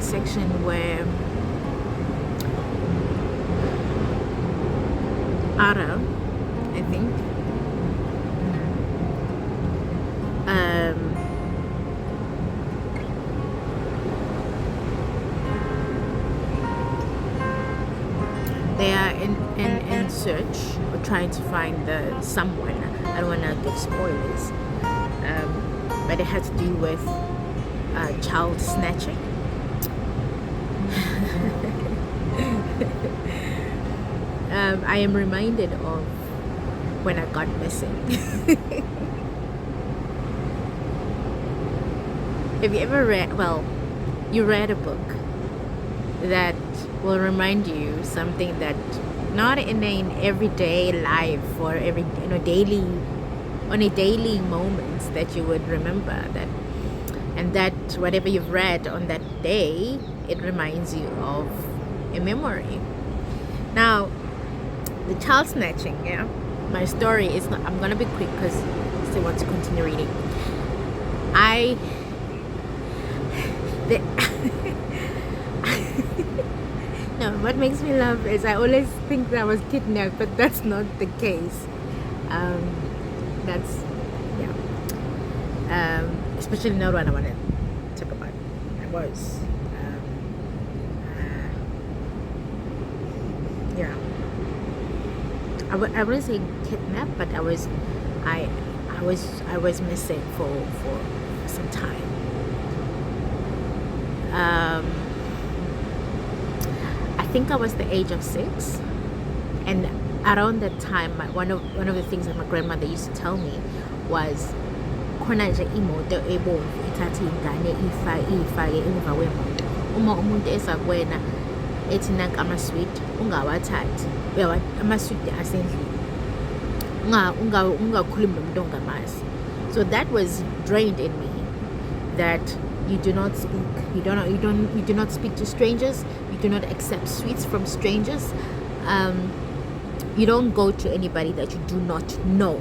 section where Ara, I think, they are in search or trying to find someone. I don't want to give spoilers, but it had to do with child snatching. I am reminded of when I got missing. Have you ever read, well, you read a book that will remind you something that not in an everyday life or every daily, on a daily moments that you would remember that, and that whatever you've read on that day, it reminds you of a memory. Now, the child snatching, yeah, my story is not, I'm gonna be quick because I still want to continue reading. No, what makes me laugh is I always think that I was kidnapped, but that's not the case. That's, yeah. Especially not what I want to talk about. I was, yeah. I wouldn't say kidnapped, but I was missing for some time. I think I was the age of 6, and around that time, one of the things that my grandmother used to tell me was, khona nje imoto ebomvu ithatha ingane ifake emuva wemoto, uma umuntu esakwena ethi nanka amaswidi ungawathathi, amaswidi asendlini, ungakhulumi nomuntu ongamazi. So that was drained in me, that you do not speak, you do not speak to strangers, you do not accept sweets from strangers, you don't go to anybody that you do not know.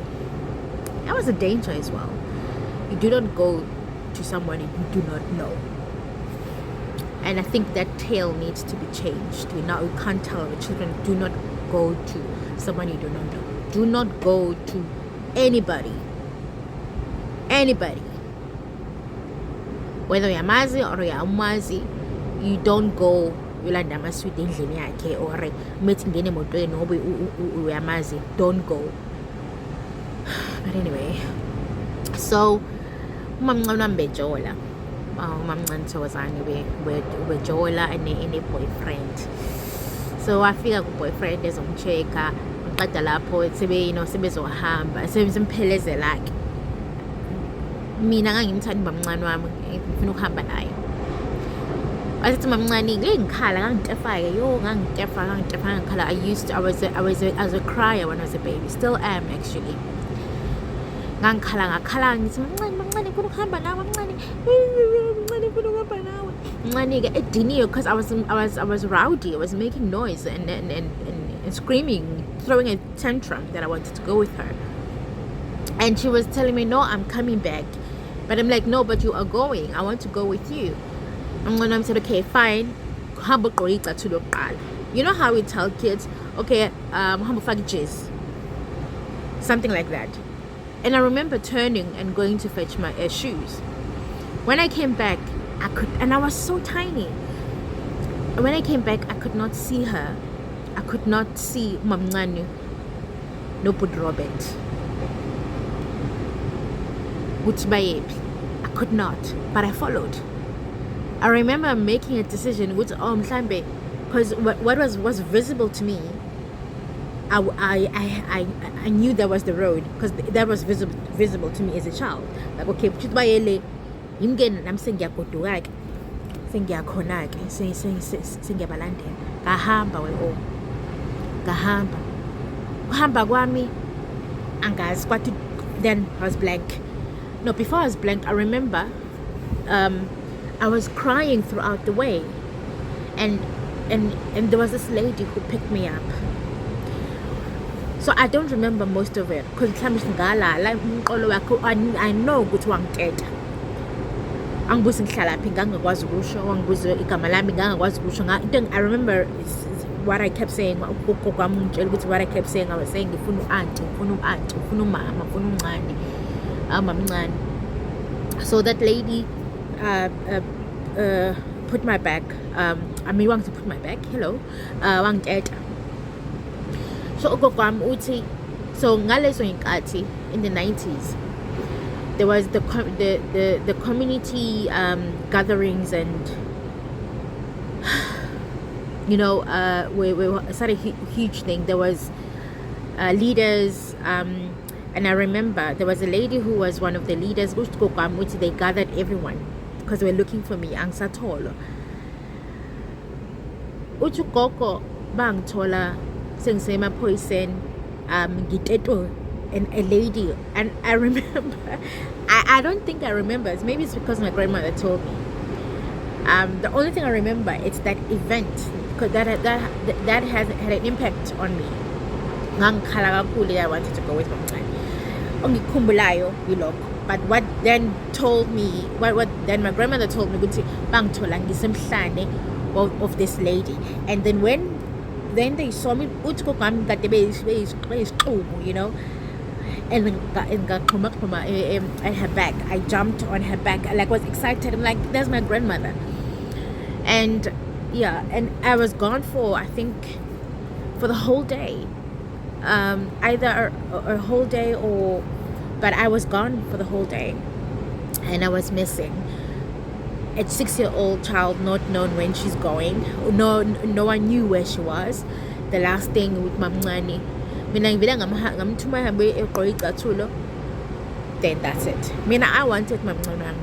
That was a danger as well. You do not go to someone you do not know. And I think that tale needs to be changed. We can't tell our children, do not go to someone you do not know. Do not go to anybody. Whether you're mazi or you're umazi, you don't go yolanda amaswidi endlini yakhe or methi ngene emotweni ngoba uyamazi. Don't go. But anyway, so umamncane wambejola, umamncane Thokozane ubejola ene boyfriend. So wafika ku-boyfriend ezomcheck-a, ngiqeda lapho sebezohamba, semphelezela-ke. Mina ngangimthanda ubamncane wami, ngifuna ukuhamba naye. Wasethi mamncane ngeke ngikhala, ngangitefa. I was a crier when I was a baby, still am actually. Ngakhala ngithi mamncane ngifuna ukuhamba nawe, mamncane ngifuna ukuhamba nawe. Mncane-ke ediniwe because I was rowdy, I was making noise and screaming, throwing a tantrum that I wanted to go with her. And she was telling me, no, I'm coming back. But I'm like, no, but you are going. I want to go with you. And when I said, okay, fine. You know how we tell kids, okay, something like that. And I remember turning and going to fetch my shoes. When I came back, and I was so tiny. When I came back, I could not see her. I could not see Mamncane no put Robert. I could not, but I followed. I remember making a decision because what was visible to me, I knew that was the road because that was visible to me as a child. Like, okay, I'm saying then I was blank. No, before I was blank, I remember I was crying throughout the way, and there was this lady who picked me up. So I don't remember most of it because I know angibuza ngihlalaphi ngangakwazi ukusho, wangibuza igama lami ngangakwazi ukusho. I remember what I kept saying. Ugogo wami ungitshela ukuthi what I kept saying, I was saying ngifuna u-auntie, ngifuna u-auntie, ngifuna umama, ngifuna umncane, mamncane. So that lady put my back, wanted to put my back, hello, wangiteta. So ugogo wami uthi, so ngalezo yinkathi in the 90s, there was the community gatherings, and we started a huge thing. There was leaders, and I remember there was a lady who was one of the leaders. They gathered everyone because they were looking for me. Angisathola uthi ugogo bangithola sengisemaphoyiseni, ngiteto and a lady. And I remember, I don't think I remember, maybe it's because my grandmother told me. The only thing I remember is that event, because that has had an impact on me. Ngangikhala kakhulu, I wanted to go with my ongikhumbulayo yilokho. But what then told me, what then my grandmother told me, ukuthi bangithola ngisemhlane of this lady. And then when they saw me, uthi gogo wami kade beyisixuku, and at her back, I jumped on her back, I was excited. I'm like, there's my grandmother. And yeah, and I was gone for, I think, for the whole day, either a whole day but I was gone for the whole day, and I was missing. A 6-year-old child, not known when she's going. No one knew where she was. The last thing with mamncane, then that's it. I wanted mamncane.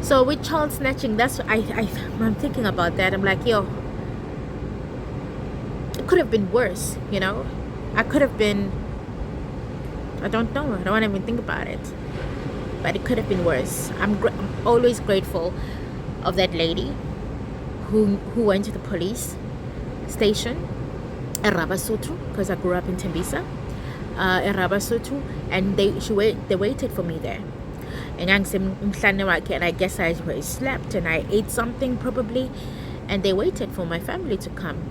So with child snatching, that's what I'm thinking about that. I'm like, yo, it could have been worse, I could have been, I don't know, I don't want to even think about it, but it could have been worse. I'm always grateful of that lady who went to the police station at Rabasotho, because I grew up in Tembisa, at Rabasotho, and they waited for me there. And I guess I slept and I ate something probably, and they waited for my family to come,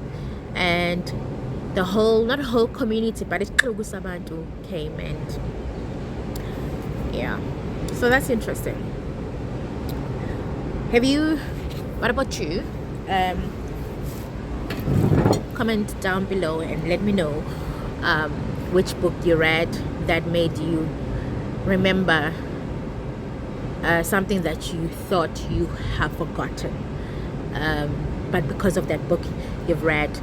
and the whole, not whole community, but it's Sabantu came, and yeah, so that's interesting. What about you? Comment down below and let me know which book you read that made you remember something that you thought you have forgotten, but because of that book you've read,